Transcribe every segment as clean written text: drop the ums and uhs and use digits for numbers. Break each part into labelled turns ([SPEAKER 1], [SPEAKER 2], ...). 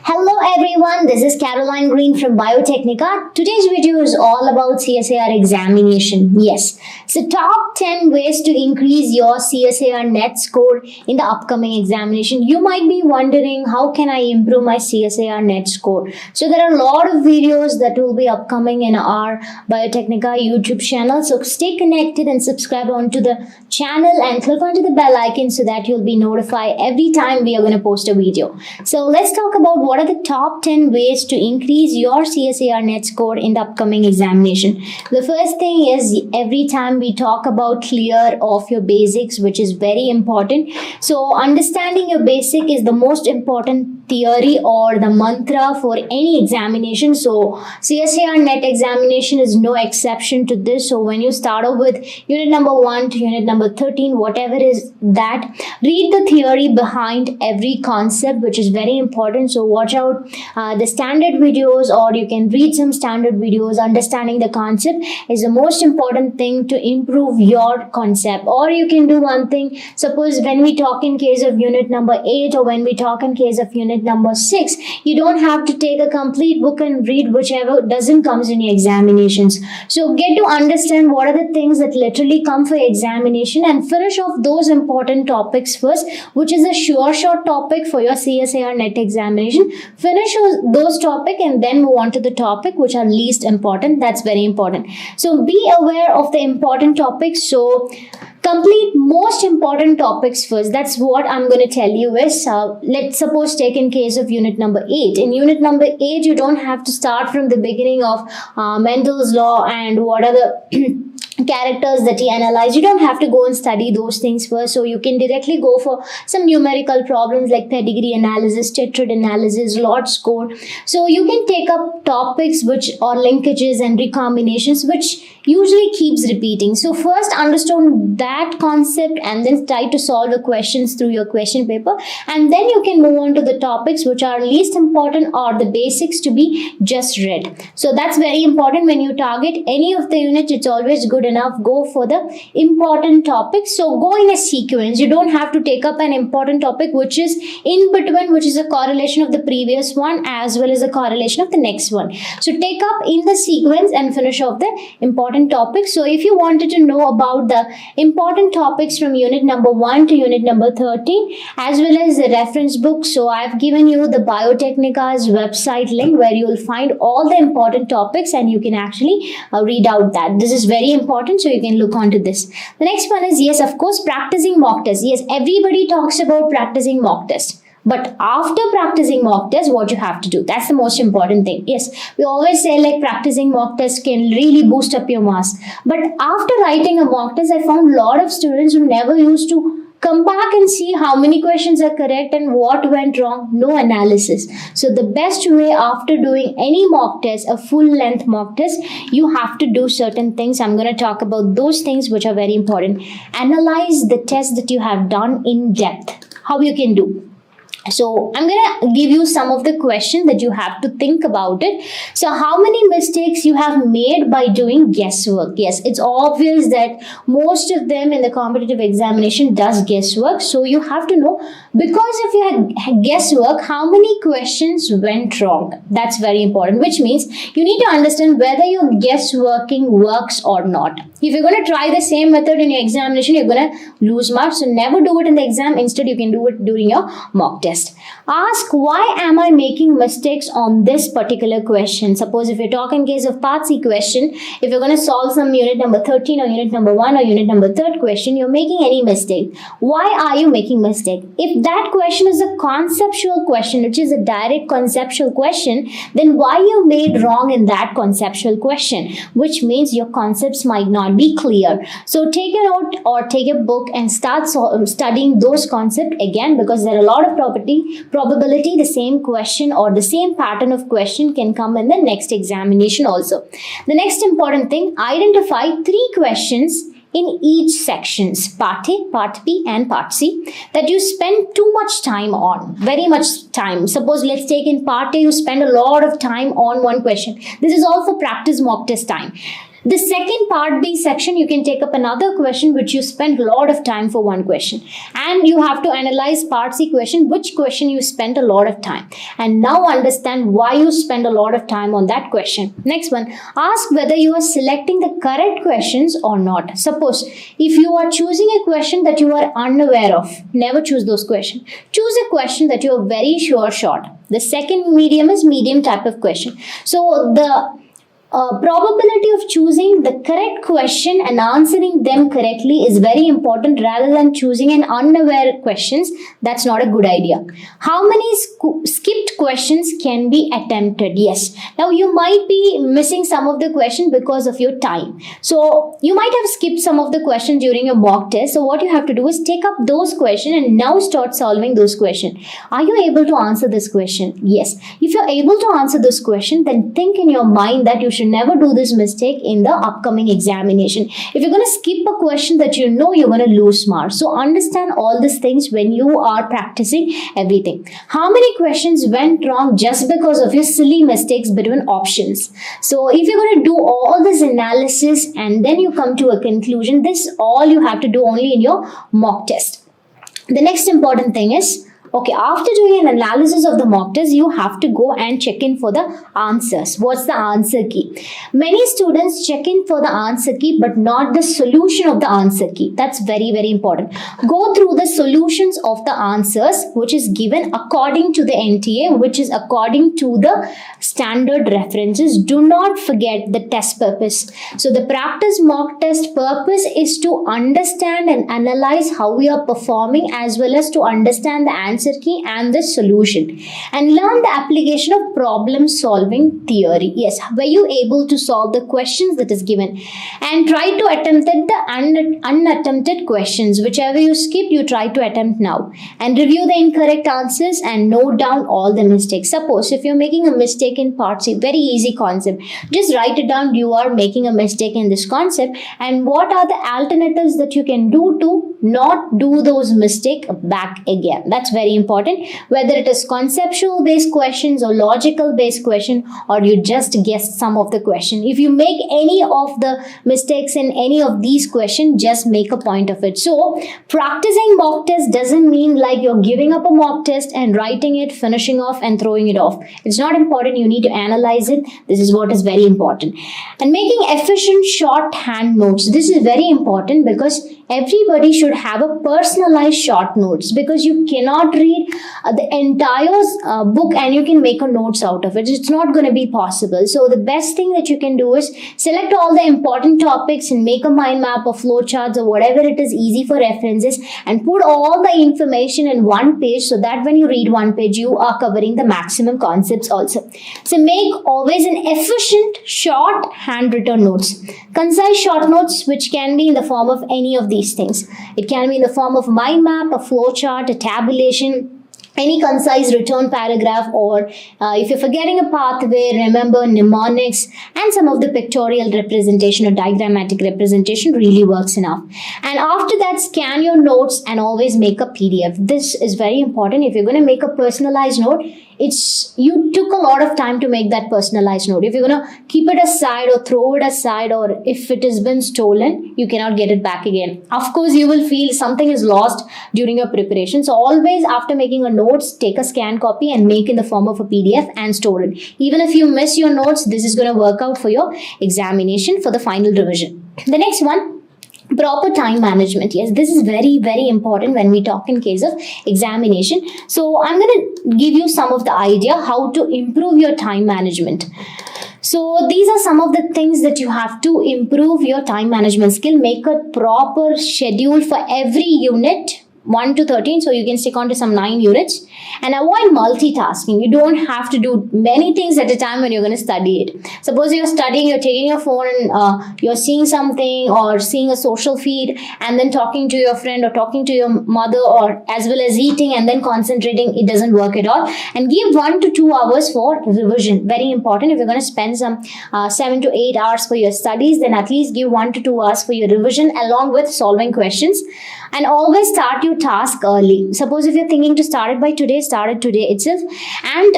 [SPEAKER 1] Hello everyone, this is Caroline Green from Biotechnica. Today's video is all about CSIR examination. Yes, so top 10 ways to increase your CSIR net score in the upcoming examination. You might be wondering, how can I improve my CSIR net score? So there are a lot of videos that will be upcoming in our Biotechnica YouTube channel. So stay connected and subscribe onto the channel and click onto the bell icon so that you'll be notified every time we are going to post a video. So let's talk about what are the top 10 ways to increase your CSIR net score in the upcoming examination. The first thing is, every time we talk about clear of your basics, which is very important. So understanding your basic is the most important theory or the mantra for any examination. So CSIR net examination is no exception to this. So when you start off with unit number 1 to unit number 13, whatever is that, read the theory behind every concept, which is very important. So watch out the standard videos, or you can read some standard videos. Understanding the concept is the most important thing to improve your concept. Or you can do one thing, suppose when we talk in case of unit number 8 or when we talk in case of unit number 6, you don't have to take a complete book and read whichever doesn't comes in your examinations. So get to understand what are the things that literally come for examination and finish off those important topics first, which is a sure shot topic for your CSIR net examination. Finish those topics and then move on to the topic which are least important. That's very important. So be aware of the important topics. So complete most important topics first. That's what I'm going to tell you is, let's suppose take in case of unit number 8. In unit number 8, you don't have to start from the beginning of Mendel's law and what are the characters that he analyzed. You don't have to go and study those things first. So you can directly go for some numerical problems like pedigree analysis, tetrad analysis, lot score. So you can take up topics which are linkages and recombinations, which usually keeps repeating. So first understand that concept and then try to solve the questions through your question paper, and then you can move on to the topics which are least important or the basics to be just read. So that's very important. When you target any of the units, it's always good enough go for the important topics. So go in a sequence. You don't have to take up an important topic which is in between, which is a correlation of the previous one as well as a correlation of the next one. So take up in the sequence and finish off the important topics. So if you wanted to know about the important topics from unit number 1 to unit number 13 as well as the reference book, so I've given you the Biotechnica's website link where you will find all the important topics and you can actually read out that. This is very important, so you can look onto this. The next one is, yes, of course, practicing mock test. Yes, everybody talks about practicing mock test. But after practicing mock test, what you have to do? That's the most important thing. Yes, we always say like practicing mock test can really boost up your marks. But after writing a mock test, I found a lot of students who never used to come back and see how many questions are correct and what went wrong. No analysis. So the best way after doing any mock test, a full length mock test, you have to do certain things. I'm going to talk about those things which are very important. Analyze the test that you have done in depth. How you can do. So I'm going to give you some of the questions that you have to think about it. So how many mistakes you have made by doing guesswork? Yes, it's obvious that most of them in the competitive examination does guesswork. So you have to know, because if you had guesswork, how many questions went wrong? That's very important, which means you need to understand whether your guessworking works or not. If you're going to try the same method in your examination, you're going to lose marks. So never do it in the exam. Instead, you can do it during your mock test. Ask, why am I making mistakes on this particular question? Suppose if you're talking case of part C question, if you're going to solve some unit number 13 or unit number 1 or unit number 3 question, you're making any mistake. Why are you making mistake? If that question is a conceptual question, which is a direct conceptual question, then why you made wrong in that conceptual question? Which means your concepts might not be clear. So take a note or take a book and start studying those concepts again, because there are a lot of probability the same question or the same pattern of question can come in the next examination also. The next important thing, identify 3 questions in each sections, part A, part B and part C, that you spend too much time on, very much time. Suppose let's take in part A, you spend a lot of time on one question. This is all for practice mock test time. The second part B section, you can take up another question which you spent a lot of time for one question, and you have to analyze part C question, which question you spent a lot of time, and now understand why you spend a lot of time on that question. Next one, ask whether you are selecting the correct questions or not. Suppose if you are choosing a question that you are unaware of, never choose those questions. Choose a question that you are very sure shot. The second medium is medium type of question. So the probability of choosing the correct question and answering them correctly is very important rather than choosing an unaware questions. That's not a good idea. How many skipped questions can be attempted? Yes. Now you might be missing some of the question because of your time. So you might have skipped some of the questions during your mock test. So what you have to do is take up those questions and now start solving those questions. Are you able to answer this question? Yes. If you're able to answer this question, then think in your mind that you should never do this mistake in the upcoming examination. If you're going to skip a question that you know, you're going to lose marks. So understand all these things when you are practicing everything. How many questions went wrong just because of your silly mistakes between options? So if you're going to do all this analysis and then you come to a conclusion, this all you have to do only in your mock test. The next important thing is, okay, after doing an analysis of the mock test, you have to go and check in for the answers. What's the answer key? Many students check in for the answer key, but not the solution of the answer key. That's very, very important. Go through the solutions of the answers, which is given according to the NTA, which is according to the standard references. Do not forget the test purpose. So the practice mock test purpose is to understand and analyze how we are performing, as well as to understand the answer key and the solution, and learn the application of problem solving theory. Yes, were you able to solve the questions that is given, and try to attempt the unattempted questions. Whichever you skipped, you try to attempt now, and review the incorrect answers and note down all the mistakes. Suppose if you're making a mistake in part C, very easy concept, just write it down. You are making a mistake in this concept, and what are the alternatives that you can do to not do those mistakes back again. That's very important. Whether it is conceptual based questions or logical based question, or you just guessed some of the question. If you make any of the mistakes in any of these questions, just make a point of it. So practicing mock test doesn't mean like you're giving up a mock test and writing it, finishing off and throwing it off. It's not important. You need to analyze it. This is what is very important. And making efficient shorthand notes. This is very important because everybody should have a personalized short notes, because you cannot read the entire book and you can make a notes out of it. It's not going to be possible. So the best thing that you can do is select all the important topics and make a mind map or flow charts or whatever it is easy for references, and put all the information in one page, so that when you read one page, you are covering the maximum concepts also. So make always an efficient short handwritten notes. Concise short notes, which can be in the form of any of these things. It can be in the form of mind map, a flow chart, a tabulation, any concise return paragraph, or if you're forgetting a pathway, remember mnemonics, and some of the pictorial representation or diagrammatic representation really works enough. And after that, scan your notes and always make a PDF. This is very important. If you're going to make a personalized note, you took a lot of time to make that personalized note. If you're going to keep it aside or throw it aside, or if it has been stolen, you cannot get it back again. Of course, you will feel something is lost during your preparation. So always after making a notes, take a scan copy and make in the form of a PDF and store it. Even if you miss your notes, this is going to work out for your examination for the final revision. The next one, proper time management. Yes, this is very, very important when we talk in case of examination. So I'm going to give you some of the idea how to improve your time management. So these are some of the things that you have to improve your time management skill. Make a proper schedule for every unit, 1 to 13, so you can stick on to some 9 units, and avoid multitasking. You don't have to do many things at a time when you're going to study it. Suppose you're studying, you're taking your phone and you're seeing something or seeing a social feed and then talking to your friend or talking to your mother, or as well as eating and then concentrating. It doesn't work at all. And give 1 to 2 hours for revision. Very important. If you're going to spend some 7 to 8 hours for your studies, then at least give 1 to 2 hours for your revision along with solving questions. And always start your task early. Suppose if you're thinking to start it by today, start it today itself. And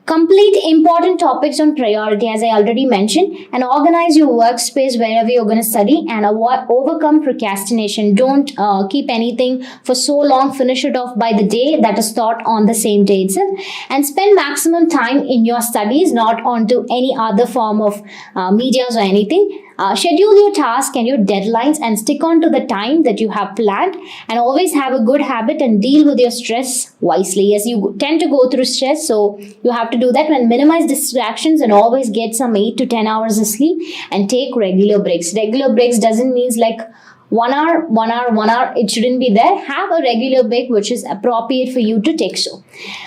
[SPEAKER 1] Complete important topics on priority, as I already mentioned, and organize your workspace wherever you're going to study, and overcome procrastination. Don't keep anything for so long, finish it off by the day that is taught on the same day itself, and spend maximum time in your studies, not onto any other form of medias or anything. Schedule your task and your deadlines and stick on to the time that you have planned, and always have a good habit and deal with your stress wisely. Yes, you tend to go through stress, so you have to do that and minimize distractions, and always get some 8 to 10 hours of sleep, and take regular breaks. Regular breaks doesn't mean like 1 hour, 1 hour, 1 hour. It shouldn't be there. Have a regular break which is appropriate for you to take. So,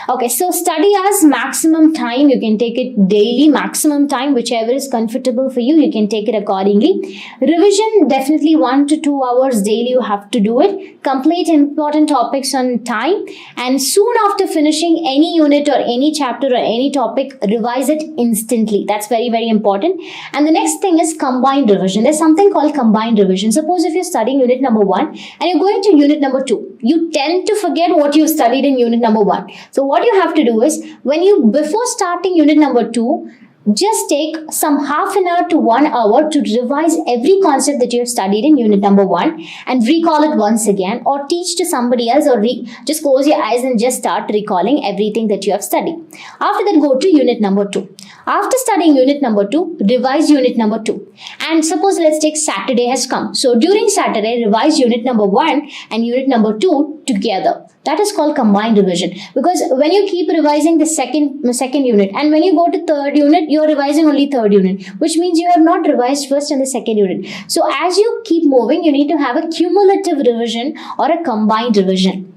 [SPEAKER 1] okay, so study as maximum time. You can take it daily, maximum time, whichever is comfortable for you. You can take it accordingly. Revision, definitely 1 to 2 hours daily. You have to do it. Complete important topics on time, and soon after finishing any unit or any chapter or any topic, revise it instantly. That's very, very important. And the next thing is combined revision. There's something called combined revision. Suppose if you're studying unit number 1 and you're going to unit number 2, you tend to forget what you studied in unit number 1. So what you have to do is, before starting unit number 2, just take some half an hour to 1 hour to revise every concept that you have studied in unit number 1 and recall it once again, or teach to somebody else, or just close your eyes and just start recalling everything that you have studied. After that, go to unit number 2. After studying unit number 2, revise unit number 2. And suppose let's take Saturday has come. So during Saturday, revise unit number 1 and unit number 2 together. That is called combined revision, because when you keep revising the second unit, and when you go to third unit, you're revising only third unit, which means you have not revised first and the second unit. So as you keep moving, you need to have a cumulative revision or a combined revision.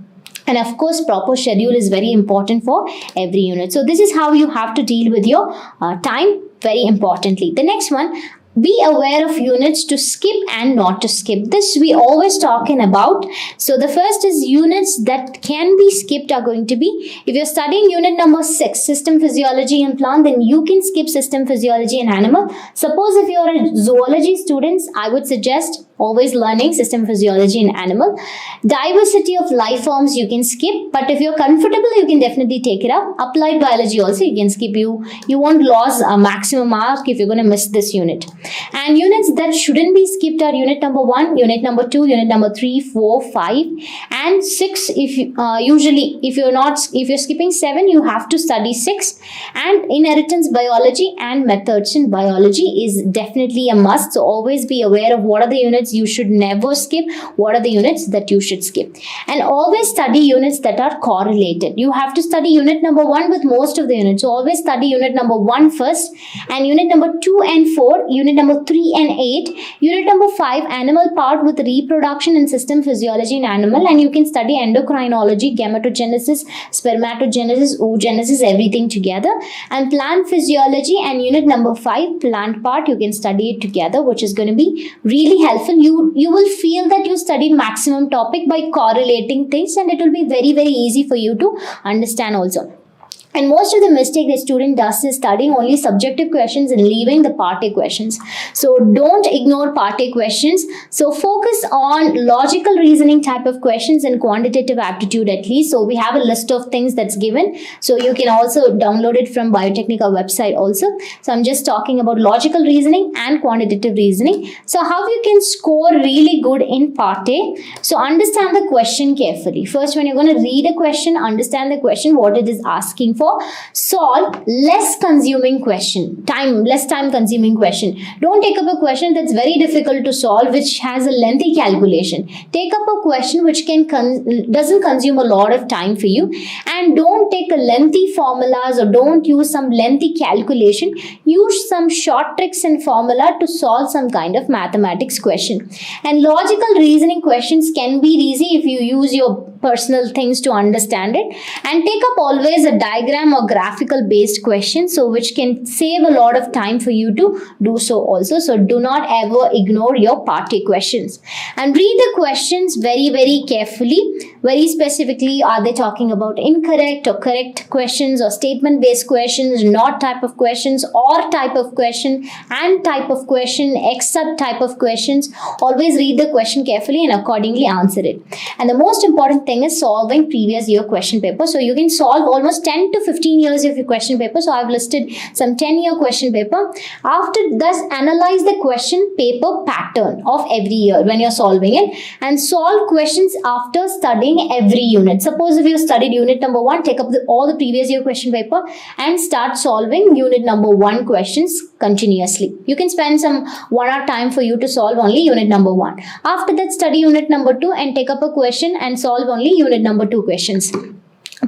[SPEAKER 1] And of course, proper schedule is very important for every unit. So this is how you have to deal with your time, very importantly. The next one, be aware of units to skip and not to skip. This we always talking about. So the first is units that can be skipped are going to be, if you're studying unit number 6, system physiology and plant, then you can skip system physiology and animal. Suppose if you're a zoology student, I would suggest always learning system physiology and animal. Diversity of life forms you can skip, but if you're comfortable, you can definitely take it up. Applied biology also you can skip. You won't lose a maximum mark if you're going to miss this unit. And units that shouldn't be skipped are unit number 1, unit number 2, unit number 3, 4, 5 and 6. If you're skipping 7, you have to study 6. And inheritance biology and methods in biology is definitely a must. So always be aware of what are the units you should never skip, what are the units that you should skip. And always study units that are correlated. You have to study unit number 1 with most of the units. So always study unit number 1 first, and unit number 2 and 4, unit number 3 and 8, unit number 5 animal part with reproduction and system physiology in animal, and you can study endocrinology, gametogenesis, spermatogenesis, oogenesis, everything together. And plant physiology and unit number 5 plant part, you can study it together, which is going to be really helpful. You will feel that you studied maximum topic by correlating things, and it will be very, very easy for you to understand also. And most of the mistake the student does is studying only subjective questions and leaving the part A questions. So don't ignore part A questions. So focus on logical reasoning type of questions and quantitative aptitude at least. So we have a list of things that's given. So you can also download it from Biotechnica website also. So I'm just talking about logical reasoning and quantitative reasoning. So how you can score really good in part A. So understand the question carefully. First, when you're going to read a question, understand the question, what it is asking for. Solve less time consuming question. Don't take up a question that's very difficult to solve, which has a lengthy calculation. Take up a question which doesn't consume a lot of time for you, and don't take a lengthy formulas or don't use some lengthy calculation. Use some short tricks and formula to solve some kind of mathematics question. And logical reasoning questions can be easy if you use your personal things to understand it. And take up always a diagram or graphical based question, so which can save a lot of time for you to do so also. So do not ever ignore your part A questions, and read the questions very, very carefully Very specifically, are they talking about incorrect or correct questions or statement based questions, not type of questions, or type of question, and type of question, except type of questions? Always read the question carefully and accordingly answer it. And the most important thing is solving previous year question paper. So you can solve almost 10 to 15 years of your question paper. So I've listed some 10-year question paper. After thus, analyze the question paper pattern of every year when you're solving it, and solve questions after studying every unit. Suppose if you studied unit number 1, take up all the previous year question paper and start solving unit number 1 questions continuously. You can spend some 1 hour time for you to solve only unit number 1. After that, study unit number 2 and take up a question and solve only unit number 2 questions.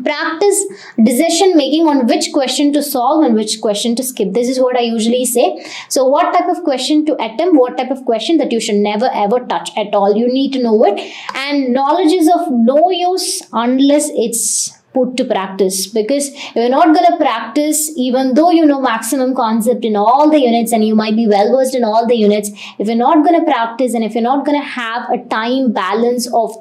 [SPEAKER 1] Practice decision making on which question to solve and which question to skip. This is what I usually say. So what type of question to attempt, what type of question that you should never ever touch at all. You need to know it. And knowledge is of no use unless it's put to practice, because if you're not going to practice, even though you know maximum concept in all the units and you might be well versed in all the units, if you're not going to practice and if you're not going to have a time balance of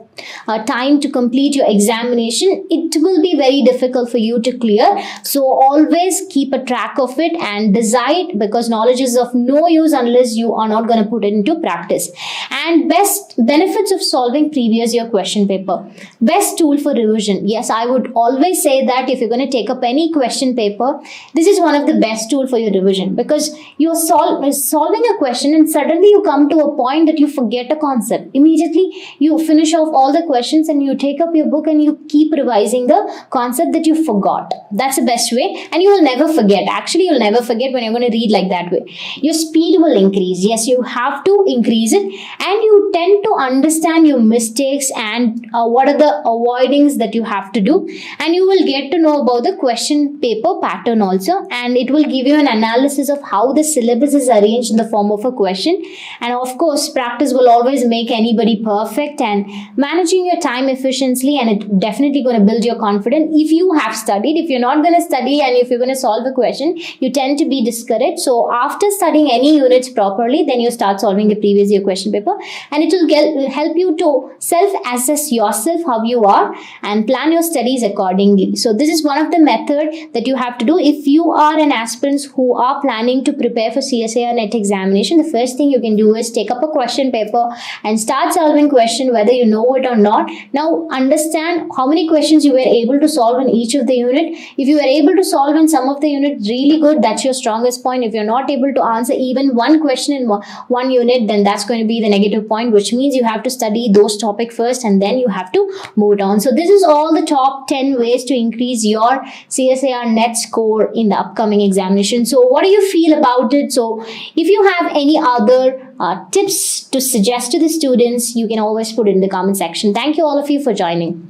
[SPEAKER 1] time to complete your examination, it will be very difficult for you to clear. So always keep a track of it and decide, because knowledge is of no use unless you are not going to put it into practice. And best benefits of solving previous year question paper. Best tool for revision. Yes, I would always say that if you're going to take up any question paper, this is one of the best tool for your revision, because you're solving a question and suddenly you come to a point that you forget a concept. Immediately you finish off all the questions and you take up your book and you keep revising the concept that you forgot. That's the best way, and you will never forget. Actually, you'll never forget when you're going to read like that way. Your speed will increase. Yes, you have to increase it, and you tend to understand your mistakes and what are the avoidings that you have to do, and you will get to know about the question paper pattern also, and it will give you an analysis of how the syllabus is arranged in the form of a question. And of course, practice will always make anybody perfect, and managing your time efficiently, and it definitely going to build your confidence. If you have studied, if you're not going to study and if you're going to solve a question, you tend to be discouraged. So after studying any units properly, then you start solving the previous year question paper, and it will help you to self-assess yourself how you are and plan your studies accordingly. So this is one of the method that you have to do. If you are an aspirant who are planning to prepare for CSIR NET examination, the first thing you can do is take up a question paper and start solving question whether you know it or not. Now understand how many questions you were able to solve in each of the unit. If you were able to solve in some of the unit, really good, that's your strongest point. If you're not able to answer even one question in one unit, then that's going to be the negative point, which means you have to study those topics first and then you have to move on. So this is all the top 10 ways to increase your CSIR NET score in the upcoming examination. So what do you feel about it? So if you have any other tips to suggest to the students, you can always put it in the comment section. Thank you all of you for joining.